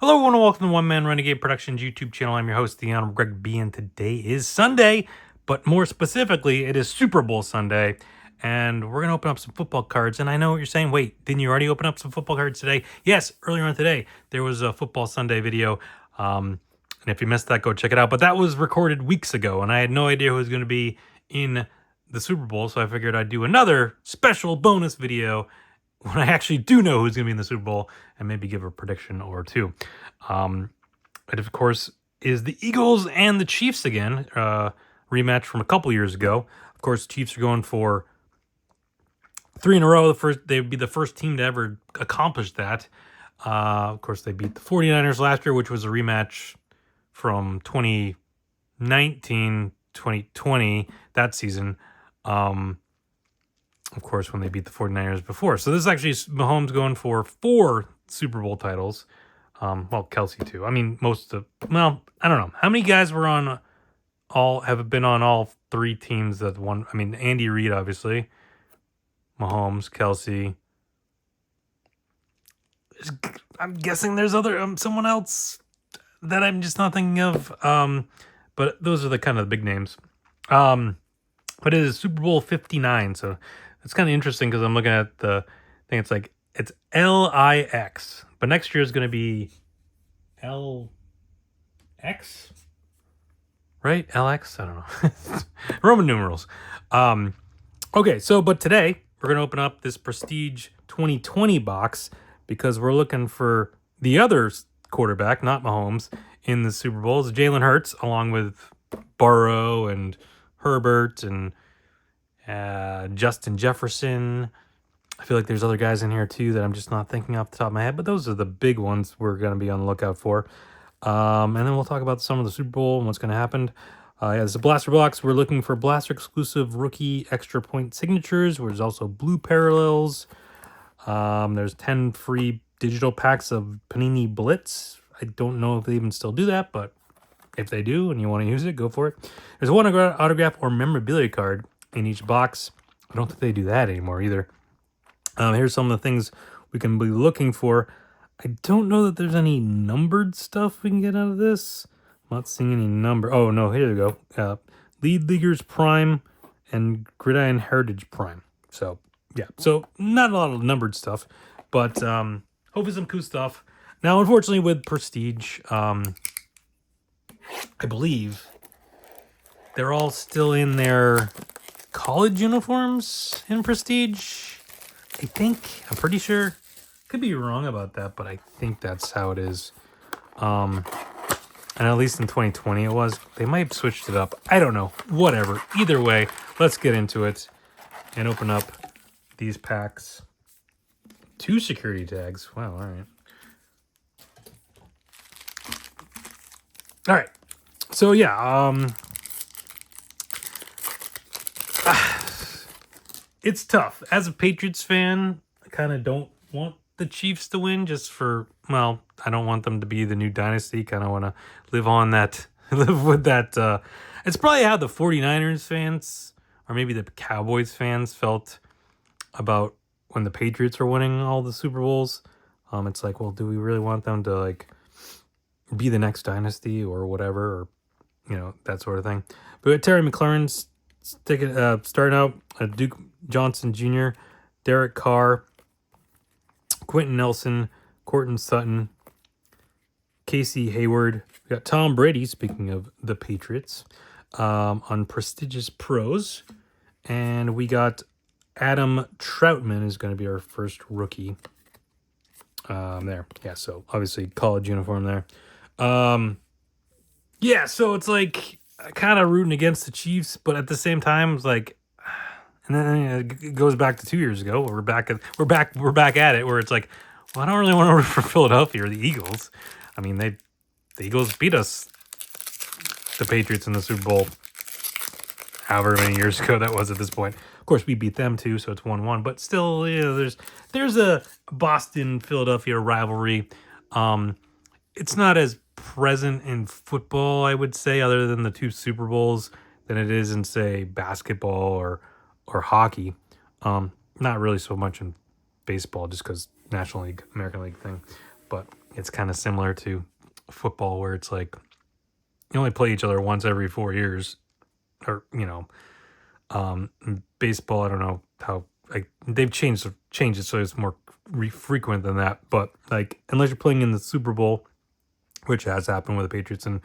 Hello, everyone, and welcome to One Man Renegade Productions YouTube channel. I'm your host, the Honorable Greg B, and today is Sunday, but more specifically, it is Super Bowl Sunday, and we're going to open up some football cards. And I know what you're saying. Wait, didn't you already open up some football cards today? Yes, earlier on today, there was a Football Sunday video, and if you missed that, go check it out. But that was recorded weeks ago, and I had no idea who was going to be in the Super Bowl, so I figured I'd do another special bonus video when I actually do know who's going to be in the Super Bowl and maybe give a prediction or two. It, of course, is the Eagles and the Chiefs again, rematch from a couple years ago. Of course, Chiefs are going for 3 in a row. They would be the first team to ever accomplish that. Of course, they beat the 49ers last year, which was a rematch from 2019, 2020, that season. Of course, when they beat the 49ers before. So this is actually Mahomes going for 4 Super Bowl titles. Well, Kelsey too. I mean, I don't know. How many guys were have been on all 3 teams that won? I mean, Andy Reid, obviously. Mahomes, Kelsey. I'm guessing there's someone else that I'm just not thinking of. But those are the kind of the big names. But it is Super Bowl 59, so it's kind of interesting because I'm looking at the thing. It's LIX, but next year is going to be LX, right? LX, I don't know. Roman numerals. Okay, so but today we're going to open up this Prestige 2020 box because we're looking for the other quarterback, not Mahomes, in the Super Bowl. It's Jalen Hurts, along with Burrow and Herbert and Justin Jefferson. I feel like there's other guys in here too that I'm just not thinking off the top of my head, but those are the big ones we're going to be on the lookout for. And then we'll talk about some of the Super Bowl and what's going to happen. As a Blaster Box, we're looking for Blaster exclusive rookie extra point signatures. There's also blue parallels. There's 10 free digital packs of Panini Blitz. I don't know if they even still do that, but if they do and you want to use it, go for it. There's one autograph or memorabilia card in each box. I don't think they do that anymore either. Here's some of the things we can be looking for. I don't know that there's any numbered stuff we can get out of this. I'm not seeing any number. Oh, no, here we go. Lead Leaguers Prime and Gridiron Heritage Prime. So, yeah. So, not a lot of numbered stuff, but hopefully some cool stuff. Now, unfortunately, with Prestige, I believe they're all still in their college uniforms in Prestige. I think. I'm pretty sure. Could be wrong about that, but I think that's how it is. And at least in 2020 it was. They might have switched it up. I don't know. Whatever. Either way, let's get into it and open up these packs. 2 security tags. Wow, all right. All right. So, yeah. It's tough. As a Patriots fan, I kind of don't want the Chiefs to win just for, well, I don't want them to be the new dynasty. Kind of want to live with that. It's probably how the 49ers fans or maybe the Cowboys fans felt about when the Patriots were winning all the Super Bowls. It's like, well, do we really want them to like be the next dynasty or whatever, or, that sort of thing. But Terry McLaurin's starting out, Duke Johnson Jr., Derek Carr, Quentin Nelson, Courtland Sutton, Casey Hayward. We got Tom Brady, speaking of the Patriots, on Prestigious Pros. And we got Adam Troutman is going to be our first rookie. There. Yeah, so obviously college uniform there. Yeah, so it's like kind of rooting against the Chiefs, but at the same time, it's like, and then it goes back to 2 years ago. We're back at it, where it's like, well, I don't really want to root for Philadelphia or the Eagles. I mean, the Eagles beat us, the Patriots, in the Super Bowl, however many years ago that was at this point. Of course, we beat them too, so it's 1-1. But still, there's a Boston-Philadelphia rivalry. It's not as present in football, I would say, other than the 2 Super Bowls, than it is in, say, basketball or hockey. Not really so much in baseball, just because National League, American League thing. But it's kind of similar to football where it's like you only play each other once every 4 years, or baseball. I don't know how they've changed it so it's more frequent than that. But like unless you're playing in the Super Bowl, which has happened with the Patriots and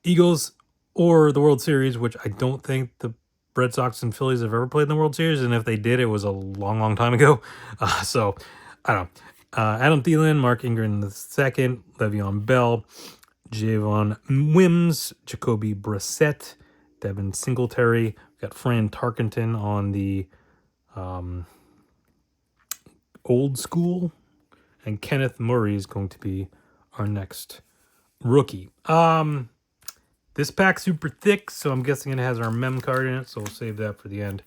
Eagles, or the World Series, which I don't think the Red Sox and Phillies have ever played in the World Series, and if they did, it was a long, long time ago. So I don't know. Adam Thielen, Mark Ingram II, Le'Veon Bell, Javon Wims, Jacoby Brissett, Devin Singletary. We've got Fran Tarkenton on the old school, and Kenneth Murray is going to be our next rookie. This pack's super thick, so I'm guessing it has our mem card in it, so we'll save that for the end.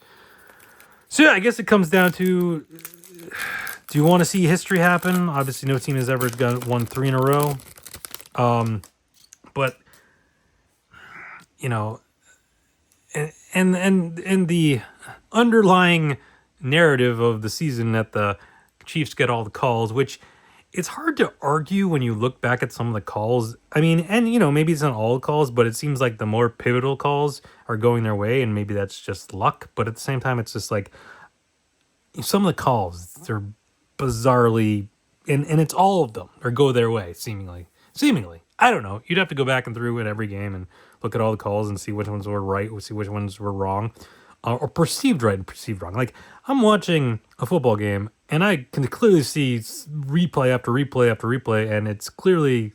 So yeah, I guess it comes down to, do you want to see history happen? Obviously, no team has ever won 3 in a row. But you know, and the underlying narrative of the season that the Chiefs get all the calls, which it's hard to argue when you look back at some of the calls. I mean, and maybe it's not all calls, but it seems like the more pivotal calls are going their way, and maybe that's just luck. But at the same time, it's just like some of the calls, they're bizarrely, and it's all of them or go their way, seemingly. I don't know. You'd have to go back and through it every game and look at all the calls and see which ones were right, see which ones were wrong, or perceived right and perceived wrong. Like, I'm watching a football game, and I can clearly see replay after replay after replay, and it's clearly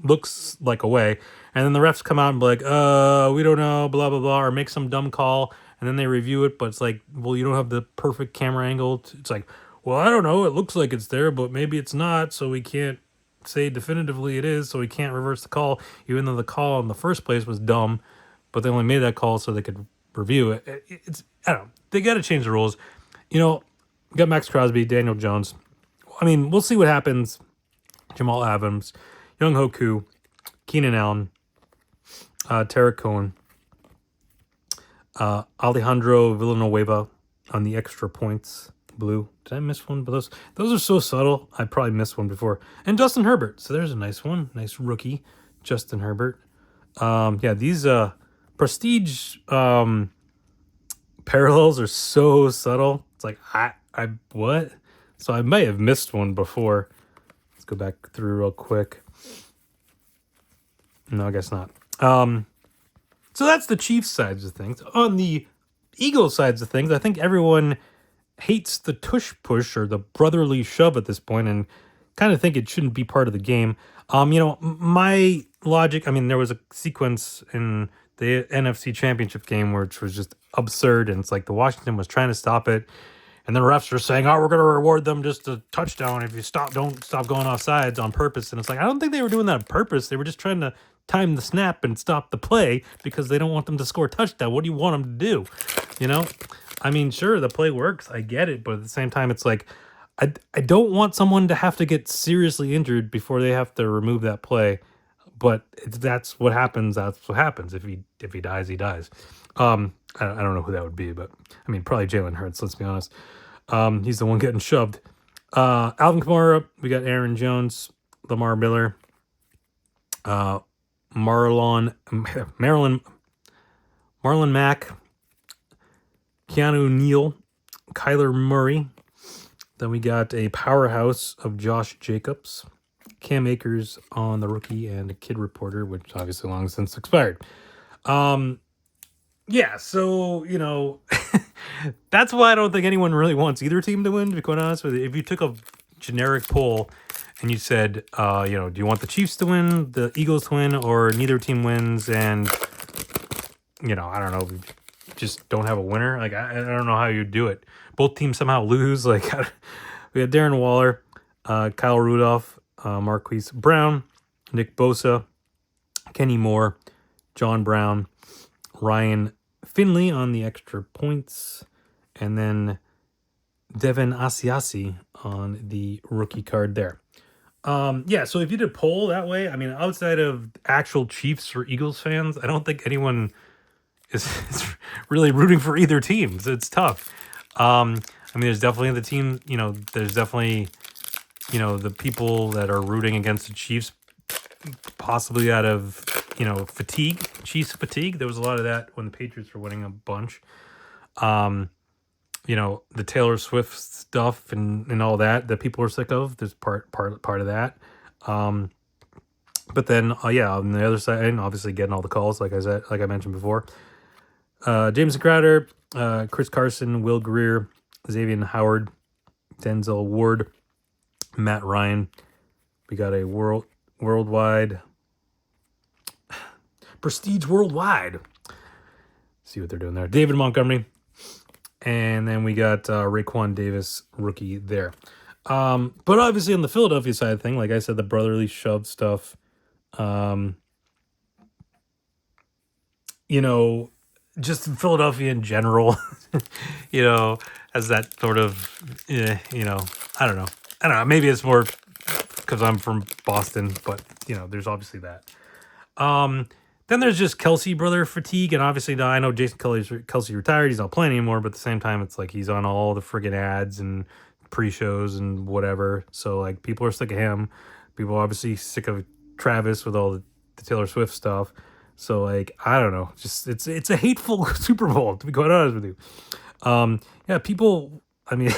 looks like a way. And then the refs come out and be like, we don't know, blah, blah, blah, or make some dumb call, and then they review it, but it's like, well, you don't have the perfect camera angle. It's like, well, I don't know, it looks like it's there, but maybe it's not, so we can't say definitively it is, so we can't reverse the call, even though the call in the first place was dumb, but they only made that call so they could review it. It's, I don't know, they got to change the rules. We got Max Crosby, Daniel Jones. I mean, we'll see what happens. Jamal Adams, Young Hoku, Keenan Allen, Tara Cohen, Alejandro Villanueva on the extra points. Blue. Did I miss one? But those are so subtle. I probably missed one before. And Justin Herbert. So there's a nice one. Nice rookie. Justin Herbert. Yeah, these prestige parallels are so subtle. It's like, I what? So I may have missed one before. Let's go back through real quick. No, I guess not. So that's the Chiefs sides of things. On the Eagles sides of things, I think everyone hates the tush push or the brotherly shove at this point and kind of think it shouldn't be part of the game. My logic, I mean, there was a sequence in the NFC Championship game which was just absurd, and it's like the Washington was trying to stop it, and the refs were saying, we're going to reward them just a touchdown if you don't stop going offsides on purpose. And it's like, I don't think they were doing that on purpose. They were just trying to time the snap and stop the play because they don't want them to score a touchdown. What do you want them to do? I mean, sure, the play works. I get it. But at the same time, it's like, I don't want someone to have to get seriously injured before they have to remove that play. But that's what happens. That's what happens. If he dies, he dies. I don't know who that would be, but I mean, probably Jalen Hurts, let's be honest. He's the one getting shoved. Alvin Kamara, we got Aaron Jones, Lamar Miller, Marlon Mack, Keanu Neal, Kyler Murray. Then we got a powerhouse of Josh Jacobs, Cam Akers on the rookie, and a kid reporter, which obviously long since expired. Yeah, so, that's why I don't think anyone really wants either team to win, to be quite honest with you. If you took a generic poll and you said, do you want the Chiefs to win, the Eagles to win, or neither team wins, and, I don't know, just don't have a winner? Like, I don't know how you do it. Both teams somehow lose. Like, we had Darren Waller, Kyle Rudolph, Marquise Brown, Nick Bosa, Kenny Moore, John Brown, Ryan Finley on the extra points, and then Devin Asiasi on the rookie card there. Yeah, so if you did a poll that way, I mean, outside of actual Chiefs or Eagles fans, I don't think anyone is really rooting for either team. So it's tough. I mean, there's definitely the team, there's definitely you know, the people that are rooting against the Chiefs, possibly out of, you know, fatigue, Chiefs fatigue. There was a lot of that when the Patriots were winning a bunch. You know, the Taylor Swift stuff and all that people are sick of. There's part of that. But then, yeah, on the other side, and obviously getting all the calls, like I mentioned before. Jameson Crowder, Chris Carson, Will Greer, Xavier Howard, Denzel Ward, Matt Ryan. We got a worldwide Prestige Worldwide. See what they're doing there. David Montgomery. And then we got Raekwon Davis, rookie there. But obviously on the Philadelphia side of thing, like I said, the brotherly shove stuff. You know, just in Philadelphia in general, you know, as that sort of, you know, I don't know. Maybe it's more because I'm from Boston, but, you know, there's obviously that. Then there's just Kelsey brother fatigue, and obviously now I know Jason Kelsey retired. He's not playing anymore, but at the same time, it's like he's on all the friggin' ads and pre-shows and whatever. So, like, people are sick of him. People are obviously sick of Travis with all the Taylor Swift stuff. So, like, I don't know. Just it's a hateful Super Bowl, to be quite honest with you. Yeah, people. I mean,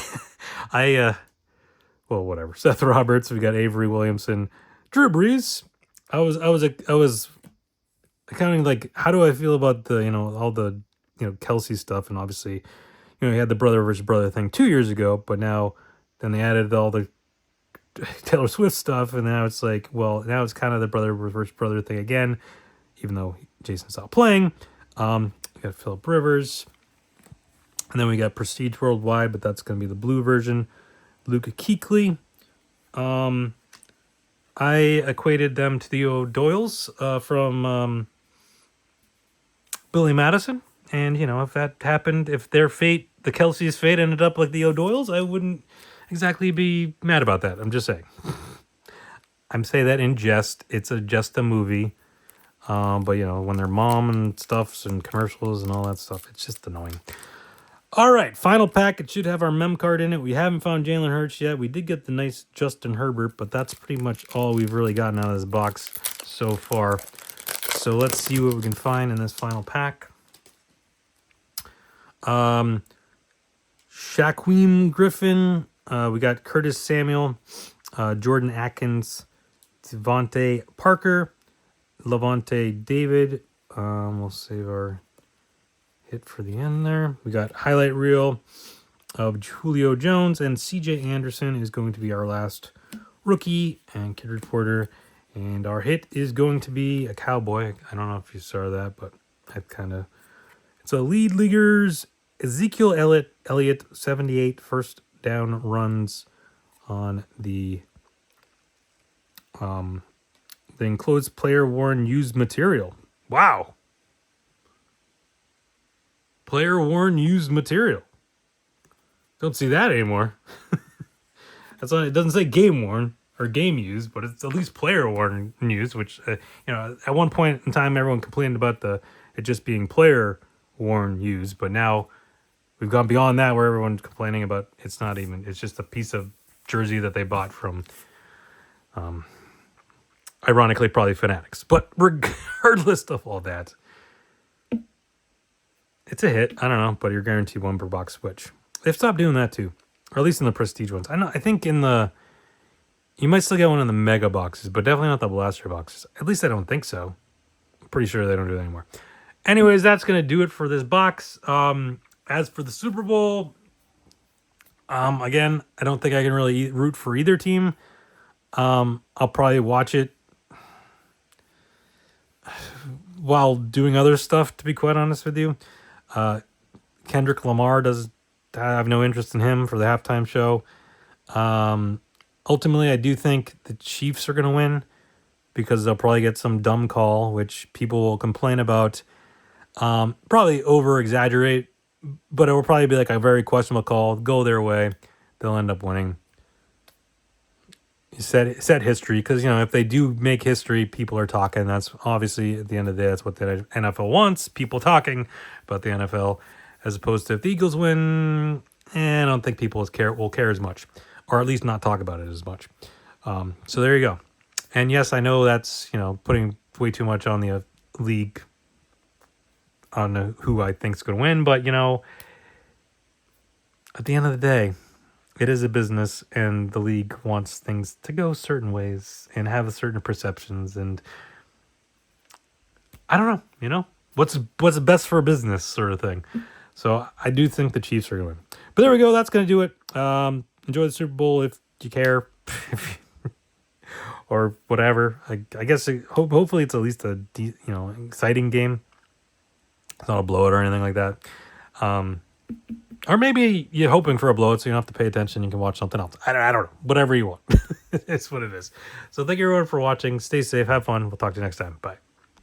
well, whatever. Seth Roberts. We got Avery Williamson, Drew Brees. I was kind of like, how do I feel about the, you know, all the, you know, Kelsey stuff, and obviously, you know, he had the brother versus brother thing 2 years ago, but now then they added all the Taylor Swift stuff, and now it's like, well, now it's kind of the brother versus brother thing again, even though Jason's not playing. We got Phillip Rivers, and then we got Prestige Worldwide, but that's going to be the blue version. Luka Kuechly. I equated them to the O'Doyles from Billy Madison, and you know, if that happened, if their fate, the Kelsey's fate, ended up like the O'Doyles, I wouldn't exactly be mad about that. I'm just saying. I'm saying that in jest. It's just a movie. But you know, when their mom and stuffs and commercials and all that stuff, it's just annoying. All right, final pack. It should have our mem card in it. We haven't found Jalen Hurts yet. We did get the nice Justin Herbert, but that's pretty much all we've really gotten out of this box so far. So let's see what we can find in this final pack. Shaquem Griffin. We got Curtis Samuel, Jordan Atkins, Devontae Parker, Levante David. We'll save our hit for the end there. We got highlight reel of Julio Jones, and CJ Anderson is going to be our last rookie and kid reporter. And our hit is going to be a Cowboy. I don't know if you saw that, but it's a lead leaguers. Ezekiel Elliott, 78 first down runs on the enclosed player worn used material. Wow. Player worn used material. Don't see that anymore. That's why it doesn't say game worn or game used, but it's at least player worn used, which, you know, at one point in time, everyone complained about it just being player worn used, but now we've gone beyond that, where everyone's complaining about it's just a piece of jersey that they bought from, ironically, probably Fanatics. But regardless of all that, it's a hit. I don't know, but you're guaranteed one per box switch. They've stopped doing that too, or at least in the prestige ones. I think you might still get one in the mega boxes, but definitely not the blaster boxes. At least I don't think so. I'm pretty sure they don't do that anymore. Anyways, that's going to do it for this box. As for the Super Bowl, again, I don't think I can really root for either team. I'll probably watch it while doing other stuff, to be quite honest with you. Kendrick Lamar I have no interest in him for the halftime show. Ultimately, I do think the Chiefs are going to win because they'll probably get some dumb call, which people will complain about. Probably over-exaggerate, but it will probably be like a very questionable call. Go their way. They'll end up winning. Set history, because, you know, if they do make history, people are talking. That's obviously, at the end of the day, that's what the NFL wants, people talking about the NFL, as opposed to if the Eagles win, I don't think people will care as much. or at least not talk about it as much. So there you go. And yes, I know that's, putting way too much on the league on who I think is going to win. But, at the end of the day, it is a business, and the league wants things to go certain ways and have certain perceptions. And I don't know, what's best for a business sort of thing. So I do think the Chiefs are going to win. But there we go. That's going to do it. Enjoy the Super Bowl if you care. Or whatever. I guess hopefully it's at least a exciting game. It's not a blowout or anything like that. Or maybe you're hoping for a blowout so you don't have to pay attention. You can watch something else. I don't know. Whatever you want. It's what it is. So thank you everyone for watching. Stay safe. Have fun. We'll talk to you next time. Bye.